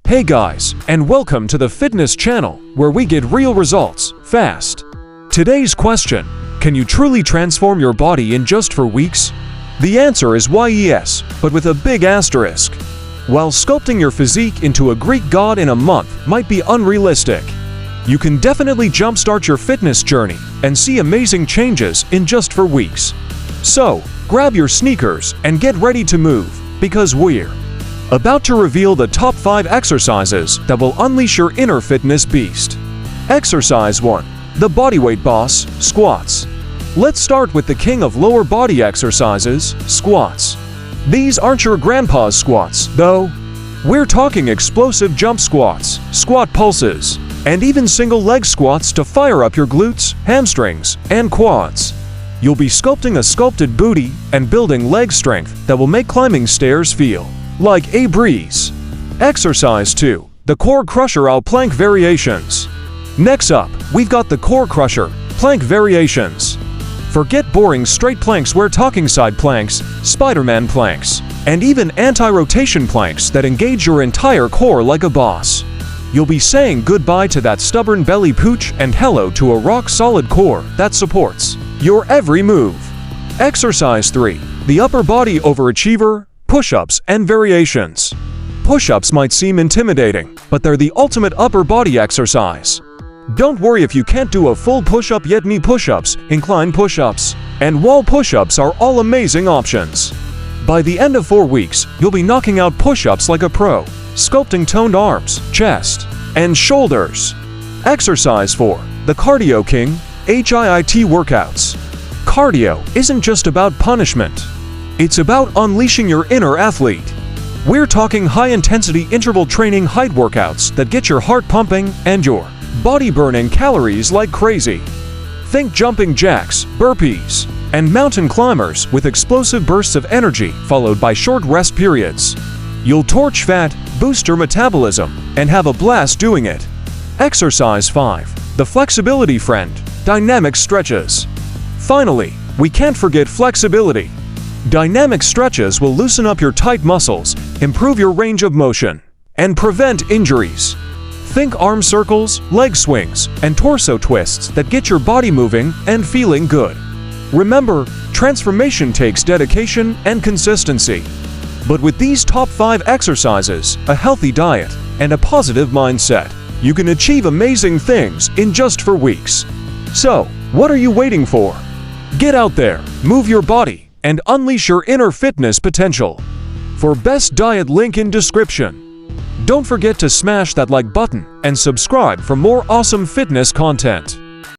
Hey guys, and welcome to the fitness channel, where we get real results, fast. Today's question: can you truly transform your body in just 4 weeks? The answer is yes, but with a big asterisk. While sculpting your physique into a Greek god in a month might be unrealistic, you can definitely jumpstart your fitness journey and see amazing changes in just 4 weeks. So, grab your sneakers and get ready to move, because we're about to reveal the top 5 exercises that will unleash your inner fitness beast. Exercise 1. The Bodyweight Boss, Squats. Let's start with the king of lower body exercises, squats. These aren't your grandpa's squats, though. We're talking explosive jump squats, squat pulses, and even single leg squats to fire up your glutes, hamstrings, and quads. You'll be sculpting a sculpted booty and building leg strength that will make climbing stairs feel like a breeze. Exercise 2. The Core Crusher Out Plank Variations. Next up, we've got the Core Crusher Plank Variations. Forget boring straight planks. We're talking side planks, Spider-Man planks, and even anti-rotation planks that engage your entire core like a boss. You'll be saying goodbye to that stubborn belly pooch and hello to a rock-solid core that supports your every move. Exercise 3. The Upper Body Overachiever, Push-ups and Variations. Push-ups might seem intimidating, but they're the ultimate upper body exercise. Don't worry if you can't do a full push-up yet. Knee push-ups, incline push-ups, and wall push-ups are all amazing options. By the end of 4 weeks, you'll be knocking out push-ups like a pro, sculpting toned arms, chest, and shoulders. Exercise 4. The Cardio King, HIIT Workouts. Cardio isn't just about punishment. It's about unleashing your inner athlete. We're talking high-intensity interval training height workouts that get your heart pumping and your body burning calories like crazy. Think jumping jacks, burpees, and mountain climbers with explosive bursts of energy followed by short rest periods. You'll torch fat, boost your metabolism, and have a blast doing it. Exercise 5. The Flexibility Friend, Dynamic Stretches. Finally, we can't forget flexibility. Dynamic stretches will loosen up your tight muscles, improve your range of motion, and prevent injuries. Think arm circles, leg swings, and torso twists that get your body moving and feeling good. Remember, transformation takes dedication and consistency. But with these top 5 exercises, a healthy diet, and a positive mindset, you can achieve amazing things in just 4 weeks. So, what are you waiting for? Get out there, move your body, and unleash your inner fitness potential. For best diet, link in description. Don't forget to smash that like button and subscribe for more awesome fitness content.